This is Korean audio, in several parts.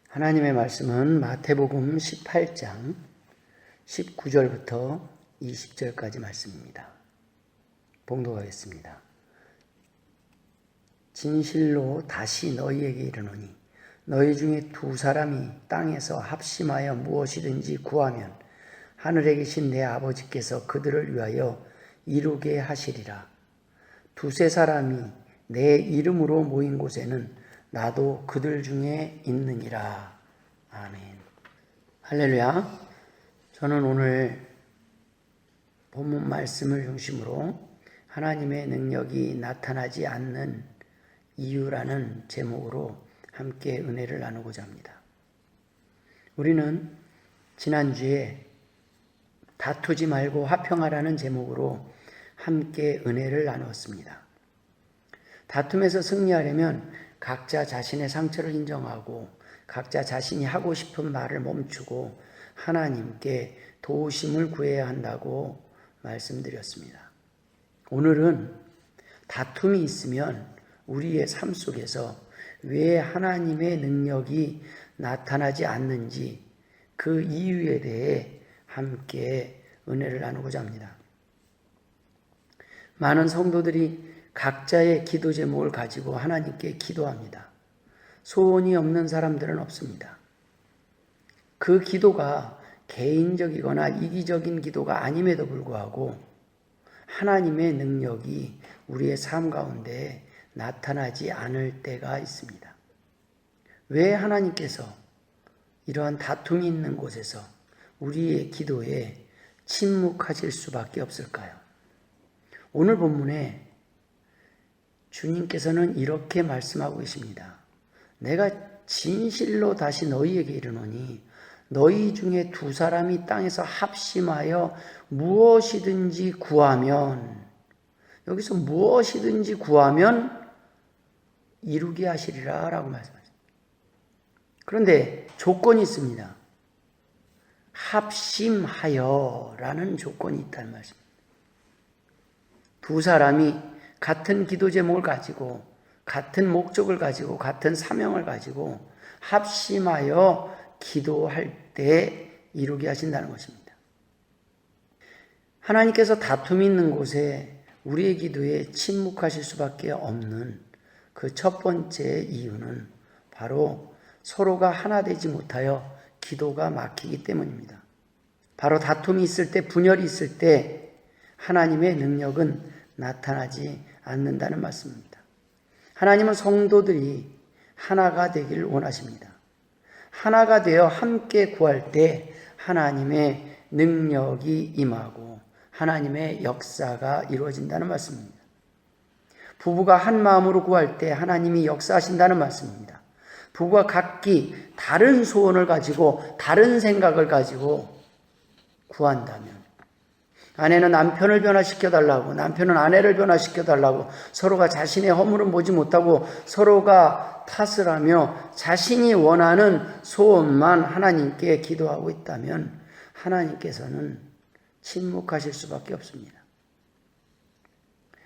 하나님의 말씀은 마태복음 18장 19절부터 20절까지 말씀입니다. 봉독하겠습니다. 진실로 다시 너희에게 이르노니 너희 중에 두 사람이 땅에서 합심하여 무엇이든지 구하면 하늘에 계신 내 아버지께서 그들을 위하여 이루게 하시리라. 두세 사람이 내 이름으로 모인 곳에는 나도 그들 중에 있느니라. 아멘. 할렐루야. 저는 오늘 본문 말씀을 중심으로 하나님의 능력이 나타나지 않는 이유라는 제목으로 함께 은혜를 나누고자 합니다. 우리는 지난주에 다투지 말고 화평하라는 제목으로 함께 은혜를 나누었습니다. 다툼에서 승리하려면 각자 자신의 상처를 인정하고 각자 자신이 하고 싶은 말을 멈추고 하나님께 도우심을 구해야 한다고 말씀드렸습니다. 오늘은 다툼이 있으면 우리의 삶 속에서 왜 하나님의 능력이 나타나지 않는지 그 이유에 대해 함께 은혜를 나누고자 합니다. 많은 성도들이 각자의 기도 제목을 가지고 하나님께 기도합니다. 소원이 없는 사람들은 없습니다. 그 기도가 개인적이거나 이기적인 기도가 아님에도 불구하고 하나님의 능력이 우리의 삶 가운데 나타나지 않을 때가 있습니다. 왜 하나님께서 이러한 다툼이 있는 곳에서 우리의 기도에 침묵하실 수밖에 없을까요? 오늘 본문에 주님께서는 이렇게 말씀하고 계십니다. 내가 진실로 다시 너희에게 이르노니 너희 중에 두 사람이 땅에서 합심하여 무엇이든지 구하면, 여기서 무엇이든지 구하면 이루게 하시리라 라고 말씀하십니다. 그런데 조건이 있습니다. 합심하여 라는 조건이 있다는 말씀입니다. 두 사람이 같은 기도 제목을 가지고 같은 목적을 가지고 같은 사명을 가지고 합심하여 기도할 때 이루게 하신다는 것입니다. 하나님께서 다툼이 있는 곳에 우리의 기도에 침묵하실 수밖에 없는 그 첫 번째 이유는 바로 서로가 하나 되지 못하여 기도가 막히기 때문입니다. 바로 다툼이 있을 때, 분열이 있을 때 하나님의 능력은 나타나지 않는다는 말씀입니다. 하나님은 성도들이 하나가 되기를 원하십니다. 하나가 되어 함께 구할 때 하나님의 능력이 임하고 하나님의 역사가 이루어진다는 말씀입니다. 부부가 한 마음으로 구할 때 하나님이 역사하신다는 말씀입니다. 부부가 각기 다른 소원을 가지고 다른 생각을 가지고 구한다면, 아내는 남편을 변화시켜달라고, 남편은 아내를 변화시켜달라고, 서로가 자신의 허물은 보지 못하고 서로가 탓을 하며 자신이 원하는 소원만 하나님께 기도하고 있다면 하나님께서는 침묵하실 수밖에 없습니다.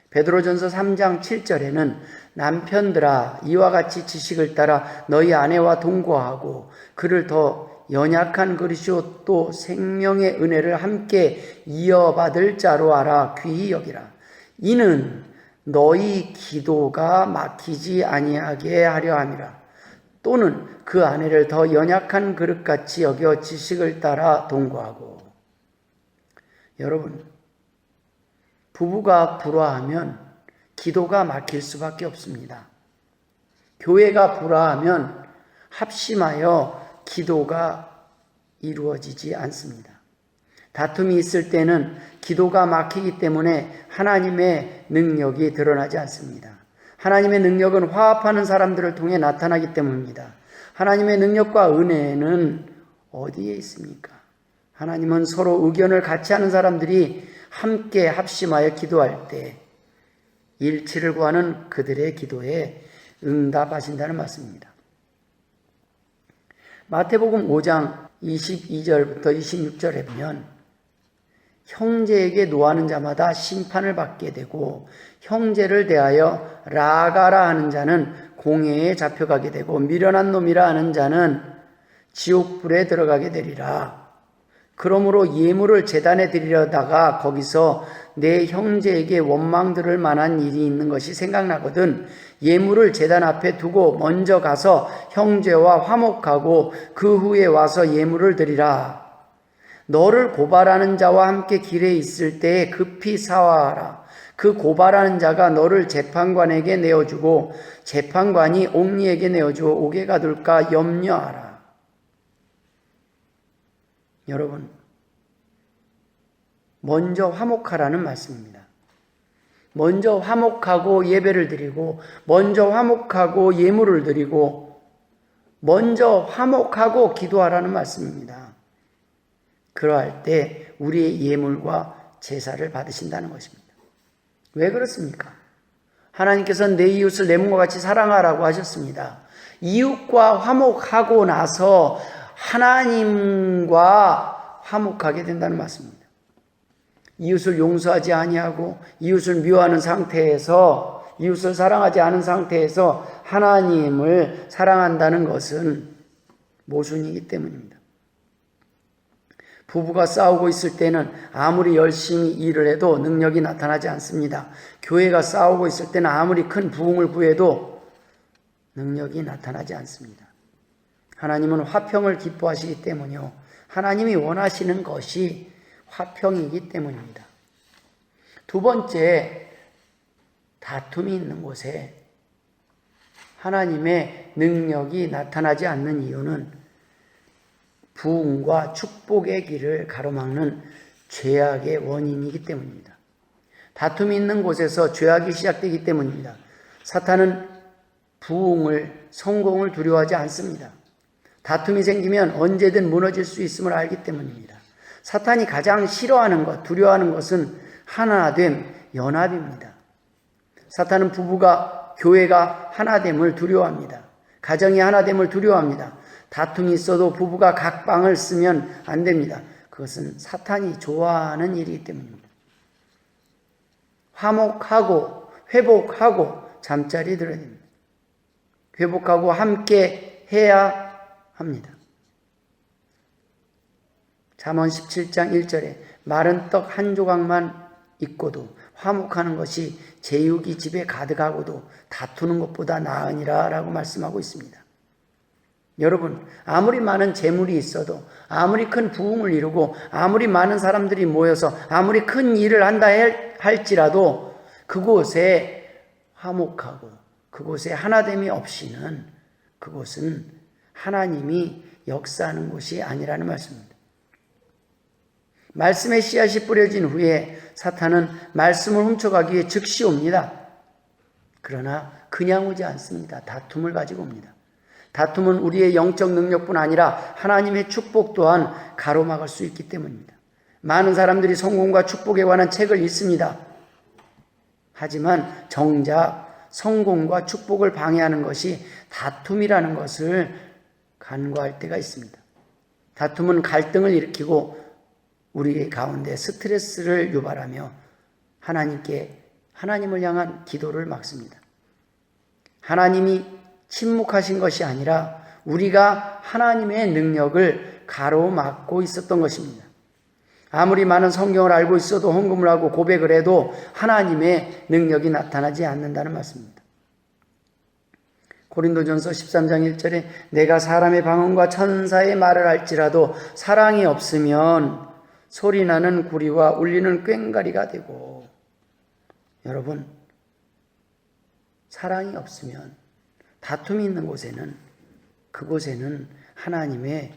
베드로전서 3장 7절에는 남편들아 이와 같이 지식을 따라 너희 아내와 동거하고 그를 더 연약한 그릇이요 또 생명의 은혜를 함께 이어받을 자로 알아 귀히 여기라. 이는 너희 기도가 막히지 아니하게 하려 함이라. 또는 그 아내를 더 연약한 그릇같이 여겨 지식을 따라 동거하고. 여러분, 부부가 불화하면 기도가 막힐 수밖에 없습니다. 교회가 불화하면 합심하여 기도가 이루어지지 않습니다. 다툼이 있을 때는 기도가 막히기 때문에 하나님의 능력이 드러나지 않습니다. 하나님의 능력은 화합하는 사람들을 통해 나타나기 때문입니다. 하나님의 능력과 은혜는 어디에 있습니까? 하나님은 서로 의견을 같이 하는 사람들이 함께 합심하여 기도할 때 일치를 구하는 그들의 기도에 응답하신다는 말씀입니다. 마태복음 5장 22절부터 26절에 보면 형제에게 노하는 자마다 심판을 받게 되고 형제를 대하여 라가라 하는 자는 공회에 잡혀가게 되고 미련한 놈이라 하는 자는 지옥불에 들어가게 되리라. 그러므로 예물을 제단에 드리려다가 거기서 내 형제에게 원망 들을 만한 일이 있는 것이 생각나거든 예물을 제단 앞에 두고 먼저 가서 형제와 화목하고 그 후에 와서 예물을 드리라. 너를 고발하는 자와 함께 길에 있을 때에 급히 사화하라. 그 고발하는 자가 너를 재판관에게 내어주고 재판관이 옥리에게 내어주어 옥에 가둘까 염려하라. 여러분, 먼저 화목하라는 말씀입니다. 먼저 화목하고 예배를 드리고 먼저 화목하고 예물을 드리고 먼저 화목하고 기도하라는 말씀입니다. 그러할 때 우리의 예물과 제사를 받으신다는 것입니다. 왜 그렇습니까? 하나님께서는 내 이웃을 내 몸과 같이 사랑하라고 하셨습니다. 이웃과 화목하고 나서 하나님과 화목하게 된다는 말씀입니다. 이웃을 용서하지 아니하고 이웃을 미워하는 상태에서 이웃을 사랑하지 않은 상태에서 하나님을 사랑한다는 것은 모순이기 때문입니다. 부부가 싸우고 있을 때는 아무리 열심히 일을 해도 능력이 나타나지 않습니다. 교회가 싸우고 있을 때는 아무리 큰 부흥을 구해도 능력이 나타나지 않습니다. 하나님은 화평을 기뻐하시기 때문이요. 하나님이 원하시는 것이 화평이기 때문입니다. 두 번째, 다툼이 있는 곳에 하나님의 능력이 나타나지 않는 이유는 부흥과 축복의 길을 가로막는 죄악의 원인이기 때문입니다. 다툼이 있는 곳에서 죄악이 시작되기 때문입니다. 사탄은 부흥을, 성공을 두려워하지 않습니다. 다툼이 생기면 언제든 무너질 수 있음을 알기 때문입니다. 사탄이 가장 싫어하는 것, 두려워하는 것은 하나됨, 연합입니다. 사탄은 부부가, 교회가 하나됨을 두려워합니다. 가정이 하나됨을 두려워합니다. 다툼이 있어도 부부가 각 방을 쓰면 안 됩니다. 그것은 사탄이 좋아하는 일이기 때문입니다. 화목하고 회복하고 잠자리 들어야 됩니다. 회복하고 함께 해야 합니다. 잠언 17장 1절에 마른 떡 한 조각만 있고도 화목하는 것이 제육이 집에 가득하고도 다투는 것보다 나으니라 라고 말씀하고 있습니다. 여러분, 아무리 많은 재물이 있어도 아무리 큰 부흥을 이루고 아무리 많은 사람들이 모여서 아무리 큰 일을 한다 할지라도 그곳에 화목하고 그곳에 하나됨이 없이는 그곳은 하나님이 역사하는 곳이 아니라는 말씀입니다. 말씀의 씨앗이 뿌려진 후에 사탄은 말씀을 훔쳐가기 위해 즉시 옵니다. 그러나 그냥 오지 않습니다. 다툼을 가지고 옵니다. 다툼은 우리의 영적 능력뿐 아니라 하나님의 축복 또한 가로막을 수 있기 때문입니다. 많은 사람들이 성공과 축복에 관한 책을 읽습니다. 하지만 정작 성공과 축복을 방해하는 것이 다툼이라는 것을 간과할 때가 있습니다. 다툼은 갈등을 일으키고 우리 가운데 스트레스를 유발하며 하나님을 향한 기도를 막습니다. 하나님이 침묵하신 것이 아니라 우리가 하나님의 능력을 가로막고 있었던 것입니다. 아무리 많은 성경을 알고 있어도 헌금을 하고 고백을 해도 하나님의 능력이 나타나지 않는다는 말씀입니다. 고린도전서 13장 1절에 내가 사람의 방언과 천사의 말을 할지라도 사랑이 없으면 소리나는 구리와 울리는 꽹과리가 되고, 여러분, 사랑이 없으면 다툼이 있는 곳에는 그곳에는 하나님의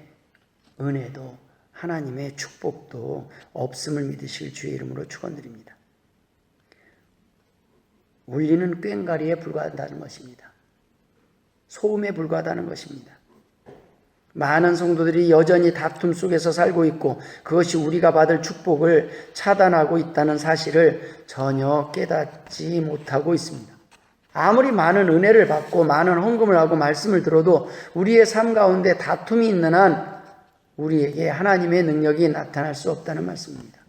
은혜도 하나님의 축복도 없음을 믿으실 주의 이름으로 축원드립니다. 울리는 꽹과리에 불과하다는 것입니다. 소음에 불과하다는 것입니다. 많은 성도들이 여전히 다툼 속에서 살고 있고 그것이 우리가 받을 축복을 차단하고 있다는 사실을 전혀 깨닫지 못하고 있습니다. 아무리 많은 은혜를 받고 많은 헌금을 하고 말씀을 들어도 우리의 삶 가운데 다툼이 있는 한 우리에게 하나님의 능력이 나타날 수 없다는 말씀입니다.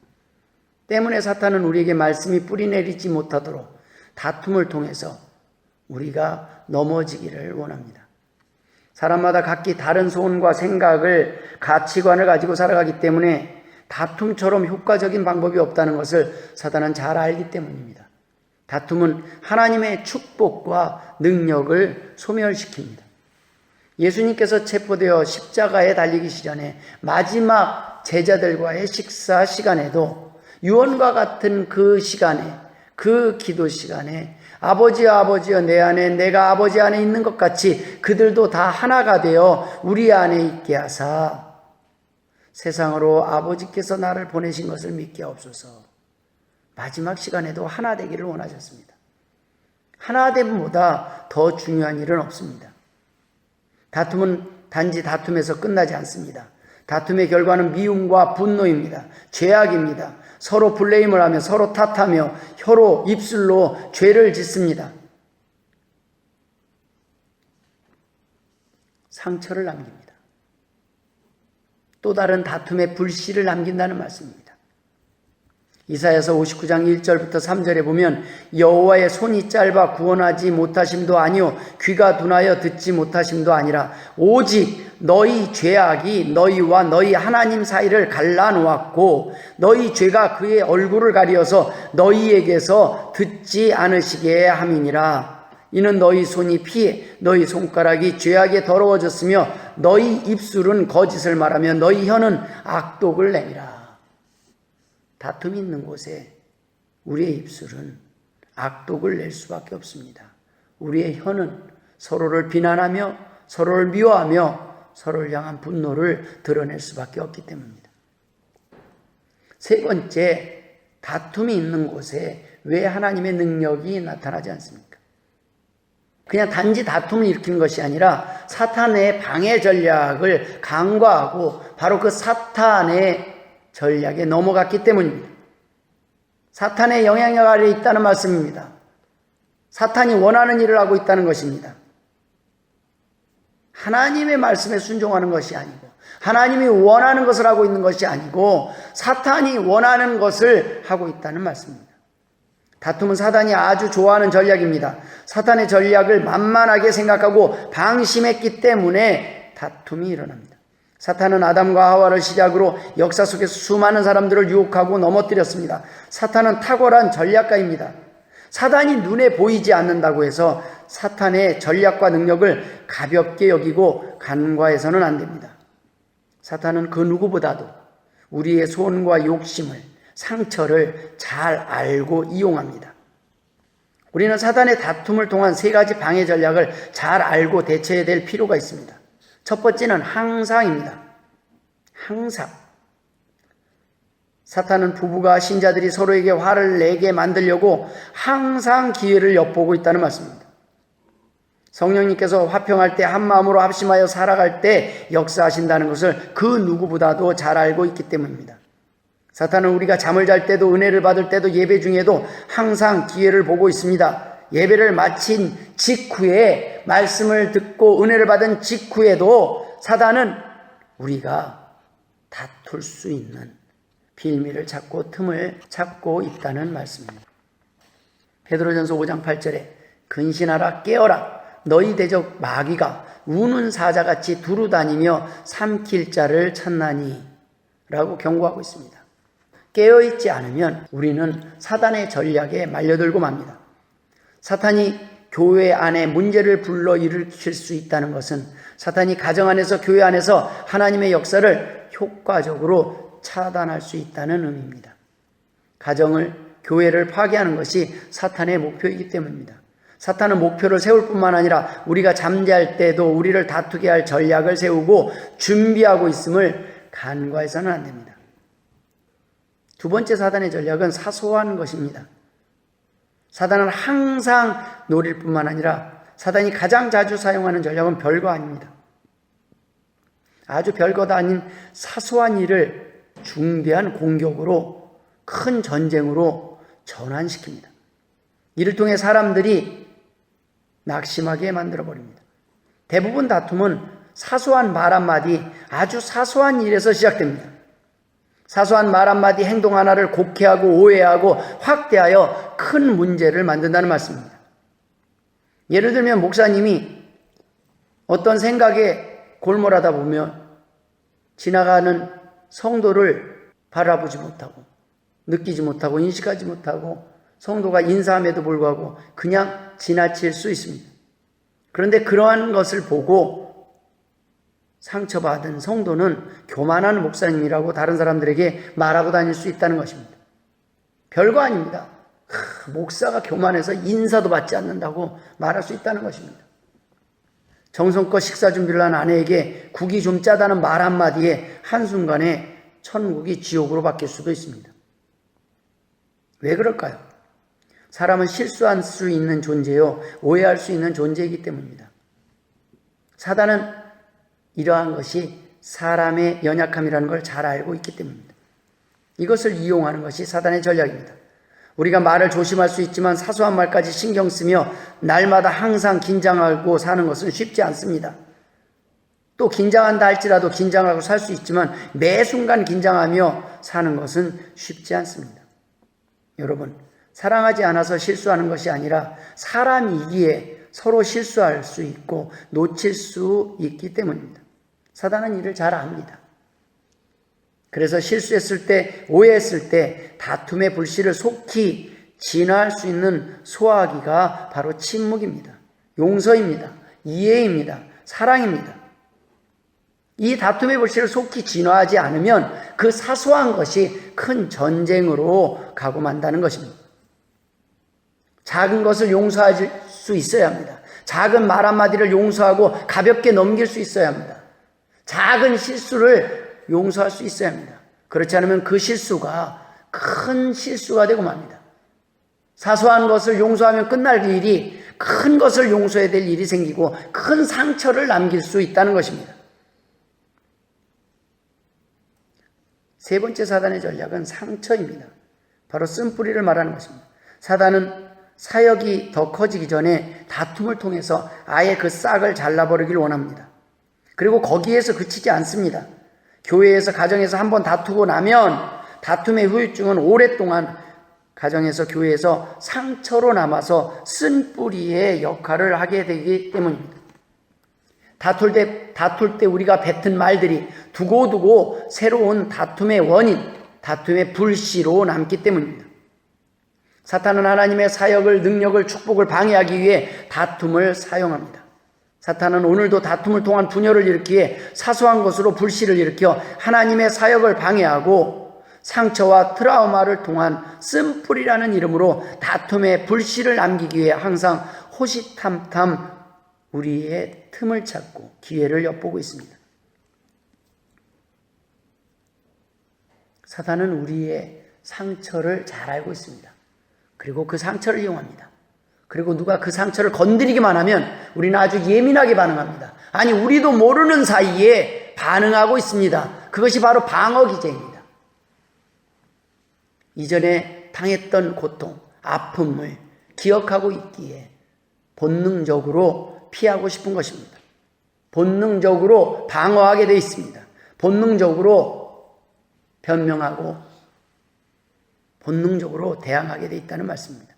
때문에 사탄은 우리에게 말씀이 뿌리내리지 못하도록 다툼을 통해서 우리가 넘어지기를 원합니다. 사람마다 각기 다른 소원과 생각을, 가치관을 가지고 살아가기 때문에 다툼처럼 효과적인 방법이 없다는 것을 사단은 잘 알기 때문입니다. 다툼은 하나님의 축복과 능력을 소멸시킵니다. 예수님께서 체포되어 십자가에 달리기 시전에 마지막 제자들과의 식사 시간에도 유언과 같은 그 시간에, 그 기도 시간에 아버지여 아버지여 내 안에 내가 아버지 안에 있는 것 같이 그들도 다 하나가 되어 우리 안에 있게 하사 세상으로 아버지께서 나를 보내신 것을 믿게 하옵소서. 마지막 시간에도 하나 되기를 원하셨습니다. 하나됨보다 더 중요한 일은 없습니다. 다툼은 단지 다툼에서 끝나지 않습니다. 다툼의 결과는 미움과 분노입니다. 죄악입니다. 서로 블레임을 하며 서로 탓하며 혀로 입술로 죄를 짓습니다. 상처를 남깁니다. 또 다른 다툼의 불씨를 남긴다는 말씀입니다. 이사야서 59장 1절부터 3절에 보면 여호와의 손이 짧아 구원하지 못하심도 아니요 귀가 둔하여 듣지 못하심도 아니라 오직 너희 죄악이 너희와 너희 하나님 사이를 갈라놓았고 너희 죄가 그의 얼굴을 가리어서 너희에게서 듣지 않으시게 함이니라. 이는 너희 손이 피해 너희 손가락이 죄악에 더러워졌으며 너희 입술은 거짓을 말하며 너희 혀는 악독을 내미라. 다툼이 있는 곳에 우리의 입술은 악독을 낼 수밖에 없습니다. 우리의 혀는 서로를 비난하며 서로를 미워하며 서로를 향한 분노를 드러낼 수밖에 없기 때문입니다. 세 번째, 다툼이 있는 곳에 왜 하나님의 능력이 나타나지 않습니까? 그냥 단지 다툼을 일으키는 것이 아니라 사탄의 방해 전략을 간과하고 바로 그 사탄의 전략에 넘어갔기 때문입니다. 사탄의 영향력 아래에 있다는 말씀입니다. 사탄이 원하는 일을 하고 있다는 것입니다. 하나님의 말씀에 순종하는 것이 아니고 하나님이 원하는 것을 하고 있는 것이 아니고 사탄이 원하는 것을 하고 있다는 말씀입니다. 다툼은 사탄이 아주 좋아하는 전략입니다. 사탄의 전략을 만만하게 생각하고 방심했기 때문에 다툼이 일어납니다. 사탄은 아담과 하와를 시작으로 역사 속에서 수많은 사람들을 유혹하고 넘어뜨렸습니다. 사탄은 탁월한 전략가입니다. 사탄이 눈에 보이지 않는다고 해서 사탄의 전략과 능력을 가볍게 여기고 간과해서는 안 됩니다. 사탄은 그 누구보다도 우리의 소원과 욕심을, 상처를 잘 알고 이용합니다. 우리는 사탄의 다툼을 통한 세 가지 방해 전략을 잘 알고 대처해야 될 필요가 있습니다. 첫 번째는 항상입니다. 항상. 사탄은 부부가 신자들이 서로에게 화를 내게 만들려고 항상 기회를 엿보고 있다는 말씀입니다. 성령님께서 화평할 때 한마음으로 합심하여 살아갈 때 역사하신다는 것을 그 누구보다도 잘 알고 있기 때문입니다. 사탄은 우리가 잠을 잘 때도 은혜를 받을 때도 예배 중에도 항상 기회를 보고 있습니다. 예배를 마친 직후에 말씀을 듣고 은혜를 받은 직후에도 사탄은 우리가 다툴 수 있는 빌미를 찾고 틈을 찾고 있다는 말씀입니다. 베드로전서 5장 8절에 근신하라 깨어라 너희 대적 마귀가 우는 사자같이 두루다니며 삼킬 자를 찾나니 라고 경고하고 있습니다. 깨어있지 않으면 우리는 사탄의 전략에 말려들고 맙니다. 사탄이 교회 안에 문제를 불러일으킬 수 있다는 것은 사탄이 가정 안에서 교회 안에서 하나님의 역사를 효과적으로 차단할 수 있다는 의미입니다. 가정을, 교회를 파괴하는 것이 사탄의 목표이기 때문입니다. 사탄은 목표를 세울 뿐만 아니라 우리가 잠잘 때도 우리를 다투게 할 전략을 세우고 준비하고 있음을 간과해서는 안 됩니다. 두 번째 사탄의 전략은 사소한 것입니다. 사탄은 항상 노릴 뿐만 아니라 사탄이 가장 자주 사용하는 전략은 별거 아닙니다. 아주 별거도 아닌 사소한 일을 중대한 공격으로, 큰 전쟁으로 전환시킵니다. 이를 통해 사람들이 낙심하게 만들어버립니다. 대부분 다툼은 사소한 말 한마디, 아주 사소한 일에서 시작됩니다. 사소한 말 한마디, 행동 하나를 곡해하고 오해하고 확대하여 큰 문제를 만든다는 말씀입니다. 예를 들면 목사님이 어떤 생각에 골몰하다 보면 지나가는 성도를 바라보지 못하고 느끼지 못하고 인식하지 못하고 성도가 인사함에도 불구하고 그냥 지나칠 수 있습니다. 그런데 그러한 것을 보고 상처받은 성도는 교만한 목사님이라고 다른 사람들에게 말하고 다닐 수 있다는 것입니다. 별거 아닙니다. 목사가 교만해서 인사도 받지 않는다고 말할 수 있다는 것입니다. 정성껏 식사 준비를 한 아내에게 국이 좀 짜다는 말 한마디에 한순간에 천국이 지옥으로 바뀔 수도 있습니다. 왜 그럴까요? 사람은 실수할 수 있는 존재요, 오해할 수 있는 존재이기 때문입니다. 사단은 이러한 것이 사람의 연약함이라는 걸 잘 알고 있기 때문입니다. 이것을 이용하는 것이 사단의 전략입니다. 우리가 말을 조심할 수 있지만 사소한 말까지 신경 쓰며 날마다 항상 긴장하고 사는 것은 쉽지 않습니다. 또 긴장한다 할지라도 긴장하고 살 수 있지만 매 순간 긴장하며 사는 것은 쉽지 않습니다. 여러분, 사랑하지 않아서 실수하는 것이 아니라 사람이기에 서로 실수할 수 있고 놓칠 수 있기 때문입니다. 사단은 이를 잘 압니다. 그래서 실수했을 때, 오해했을 때 다툼의 불씨를 속히 진화할 수 있는 소화기가 바로 침묵입니다. 용서입니다. 이해입니다. 사랑입니다. 이 다툼의 불씨를 속히 진화하지 않으면 그 사소한 것이 큰 전쟁으로 가고 만다는 것입니다. 작은 것을 용서할 수 있어야 합니다. 작은 말 한마디를 용서하고 가볍게 넘길 수 있어야 합니다. 작은 실수를 용서할 수 있어야 합니다. 그렇지 않으면 그 실수가 큰 실수가 되고 맙니다. 사소한 것을 용서하면 끝날 일이 큰 것을 용서해야 될 일이 생기고 큰 상처를 남길 수 있다는 것입니다. 세 번째 사단의 전략은 상처입니다. 바로 쓴뿌리를 말하는 것입니다. 사단은 사역이 더 커지기 전에 다툼을 통해서 아예 그 싹을 잘라버리길 원합니다. 그리고 거기에서 그치지 않습니다. 교회에서 가정에서 한번 다투고 나면 다툼의 후유증은 오랫동안 가정에서 교회에서 상처로 남아서 쓴뿌리의 역할을 하게 되기 때문입니다. 다툴 때 우리가 뱉은 말들이 두고두고 새로운 다툼의 원인, 다툼의 불씨로 남기 때문입니다. 사탄은 하나님의 사역을, 능력을, 축복을 방해하기 위해 다툼을 사용합니다. 사탄은 오늘도 다툼을 통한 분열을 일으키기에 사소한 것으로 불씨를 일으켜 하나님의 사역을 방해하고 상처와 트라우마를 통한 쓴뿌리라는 이름으로 다툼의 불씨를 남기기 위해 항상 호시탐탐 우리의 틈을 찾고 기회를 엿보고 있습니다. 사탄은 우리의 상처를 잘 알고 있습니다. 그리고 그 상처를 이용합니다. 그리고 누가 그 상처를 건드리기만 하면 우리는 아주 예민하게 반응합니다. 아니, 우리도 모르는 사이에 반응하고 있습니다. 그것이 바로 방어기제입니다. 이전에 당했던 고통, 아픔을 기억하고 있기에 본능적으로 피하고 싶은 것입니다. 본능적으로 방어하게 되어 있습니다. 본능적으로 변명하고 본능적으로 대항하게 되어 있다는 말씀입니다.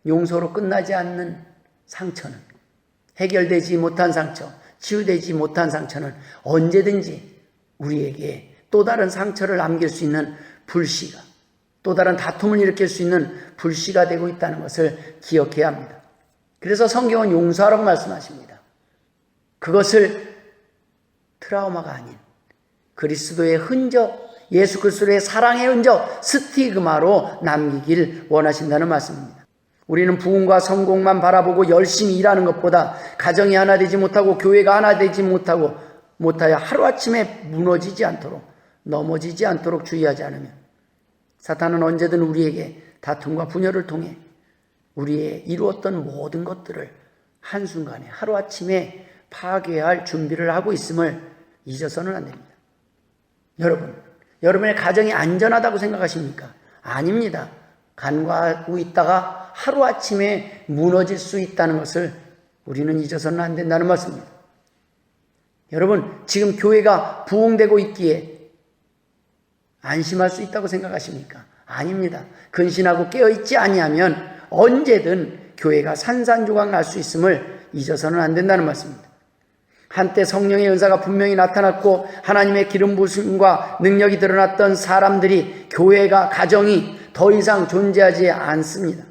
용서로 끝나지 않는 상처는, 해결되지 못한 상처, 치유되지 못한 상처는 언제든지 우리에게 또 다른 상처를 남길 수 있는 불씨가, 또 다른 다툼을 일으킬 수 있는 불씨가 되고 있다는 것을 기억해야 합니다. 그래서 성경은 용서하라고 말씀하십니다. 그것을 트라우마가 아닌 그리스도의 흔적, 예수 그리스도의 사랑의 흔적, 스티그마로 남기길 원하신다는 말씀입니다. 우리는 부흥과 성공만 바라보고 열심히 일하는 것보다 가정이 하나 되지 못하고 교회가 하나 되지 못하여 하루아침에 무너지지 않도록, 넘어지지 않도록 주의하지 않으면 사탄은 언제든 우리에게 다툼과 분열을 통해 우리의 이루었던 모든 것들을 한순간에 하루아침에 파괴할 준비를 하고 있음을 잊어서는 안 됩니다. 여러분의 가정이 안전하다고 생각하십니까? 아닙니다. 간과하고 있다가 하루아침에 무너질 수 있다는 것을 우리는 잊어서는 안 된다는 말씀입니다. 여러분, 지금 교회가 부흥되고 있기에 안심할 수 있다고 생각하십니까? 아닙니다. 근신하고 깨어있지 아니하면 언제든 교회가 산산조각 날 수 있음을 잊어서는 안 된다는 말씀입니다. 한때 성령의 은사가 분명히 나타났고 하나님의 기름 부으심과 능력이 드러났던 사람들이, 교회가, 가정이 더 이상 존재하지 않습니다.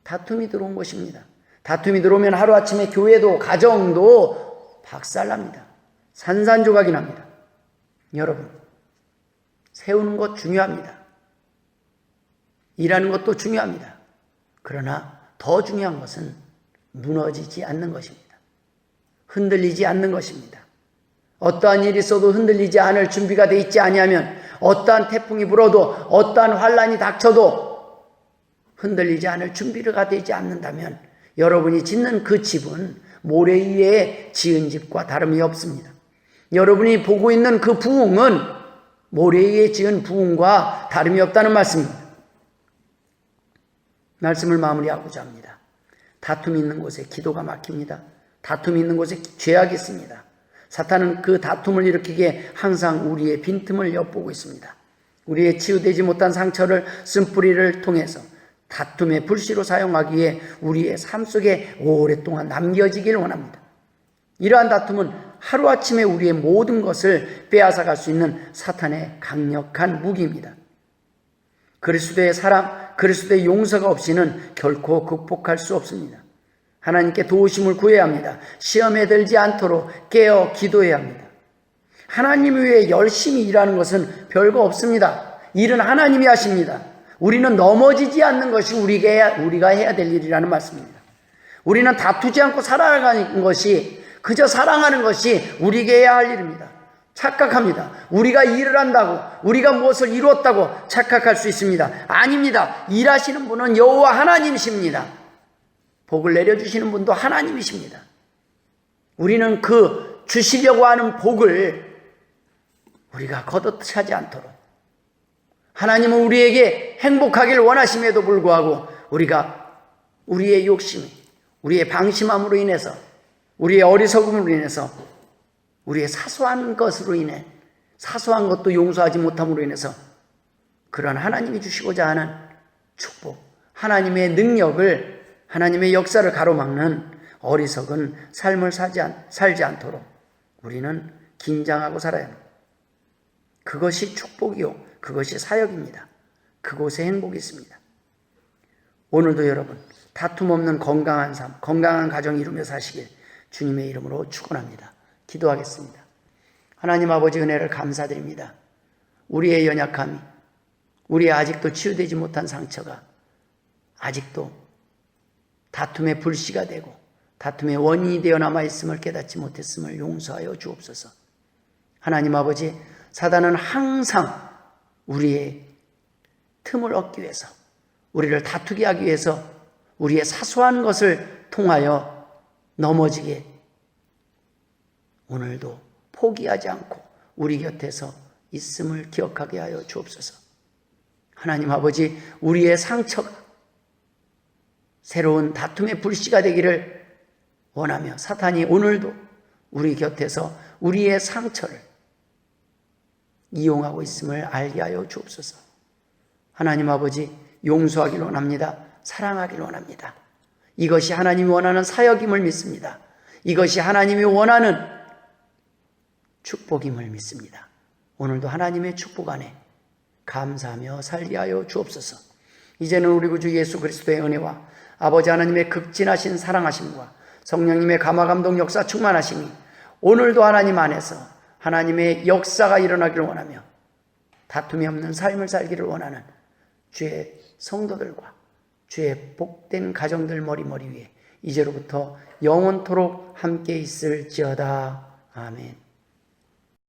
다툼이 들어온 것입니다. 다툼이 들어오면 하루아침에 교회도 가정도 박살납니다. 산산조각이 납니다. 여러분, 세우는 것 중요합니다. 일하는 것도 중요합니다. 그러나 더 중요한 것은 무너지지 않는 것입니다. 흔들리지 않는 것입니다. 어떠한 일이 있어도 흔들리지 않을 준비가 돼 있지 아니하면, 어떠한 태풍이 불어도, 어떠한 환란이 닥쳐도 흔들리지 않을 준비가 되지 않는다면 여러분이 짓는 그 집은 모래 위에 지은 집과 다름이 없습니다. 여러분이 보고 있는 그 부흥은 모래 위에 지은 부흥과 다름이 없다는 말씀입니다. 말씀을 마무리하고자 합니다. 다툼이 있는 곳에 기도가 막힙니다. 다툼이 있는 곳에 죄악이 있습니다. 사탄은 그 다툼을 일으키기에 항상 우리의 빈틈을 엿보고 있습니다. 우리의 치유되지 못한 상처를 쓴뿌리를 통해서 다툼의 불씨로 사용하기에 우리의 삶 속에 오랫동안 남겨지기를 원합니다. 이러한 다툼은 하루아침에 우리의 모든 것을 빼앗아갈 수 있는 사탄의 강력한 무기입니다. 그리스도의 사랑, 그리스도의 용서가 없이는 결코 극복할 수 없습니다. 하나님께 도우심을 구해야 합니다. 시험에 들지 않도록 깨어 기도해야 합니다. 하나님 위해 열심히 일하는 것은 별거 없습니다. 일은 하나님이 하십니다. 우리는 넘어지지 않는 것이 우리가 해야 될 일이라는 말씀입니다. 우리는 다투지 않고 살아가는 것이, 그저 사랑하는 것이 우리가 해야 할 일입니다. 착각합니다. 우리가 일을 한다고, 우리가 무엇을 이루었다고 착각할 수 있습니다. 아닙니다. 일하시는 분은 여호와 하나님이십니다. 복을 내려주시는 분도 하나님이십니다. 우리는 그 주시려고 하는 복을 우리가 걷어차지 않도록, 하나님은 우리에게 행복하길 원하심에도 불구하고 우리가 우리의 욕심, 우리의 방심함으로 인해서, 우리의 어리석음으로 인해서, 우리의 사소한 것으로 인해, 사소한 것도 용서하지 못함으로 인해서 그런 하나님이 주시고자 하는 축복, 하나님의 능력을, 하나님의 역사를 가로막는 어리석은 삶을 살지 않도록 우리는 긴장하고 살아야 합니다. 그것이 축복이요, 그것이 사역입니다. 그곳에 행복이 있습니다. 오늘도 여러분, 다툼 없는 건강한 삶, 건강한 가정 이루며 사시길 주님의 이름으로 축원합니다. 기도하겠습니다. 하나님 아버지, 은혜를 감사드립니다. 우리의 연약함이, 우리의 아직도 치유되지 못한 상처가 아직도 다툼의 불씨가 되고 다툼의 원인이 되어 남아있음을 깨닫지 못했음을 용서하여 주옵소서. 하나님 아버지, 사단은 항상 우리의 틈을 얻기 위해서, 우리를 다투게 하기 위해서 우리의 사소한 것을 통하여 넘어지게, 오늘도 포기하지 않고 우리 곁에서 있음을 기억하게 하여 주옵소서. 하나님 아버지, 우리의 상처가 새로운 다툼의 불씨가 되기를 원하며 사탄이 오늘도 우리 곁에서 우리의 상처를 이용하고 있음을 알게 하여 주옵소서. 하나님 아버지, 용서하길 원합니다. 사랑하길 원합니다. 이것이 하나님이 원하는 사역임을 믿습니다. 이것이 하나님이 원하는 축복임을 믿습니다. 오늘도 하나님의 축복 안에 감사하며 살게 하여 주옵소서. 이제는 우리 구주 예수 그리스도의 은혜와 아버지 하나님의 극진하신 사랑하심과 성령님의 감화감동 역사 충만하심이 오늘도 하나님 안에서 하나님의 역사가 일어나기를 원하며 다툼이 없는 삶을 살기를 원하는 주의 성도들과 주의 복된 가정들 머리 위에 이제로부터 영원토록 함께 있을지어다. 아멘.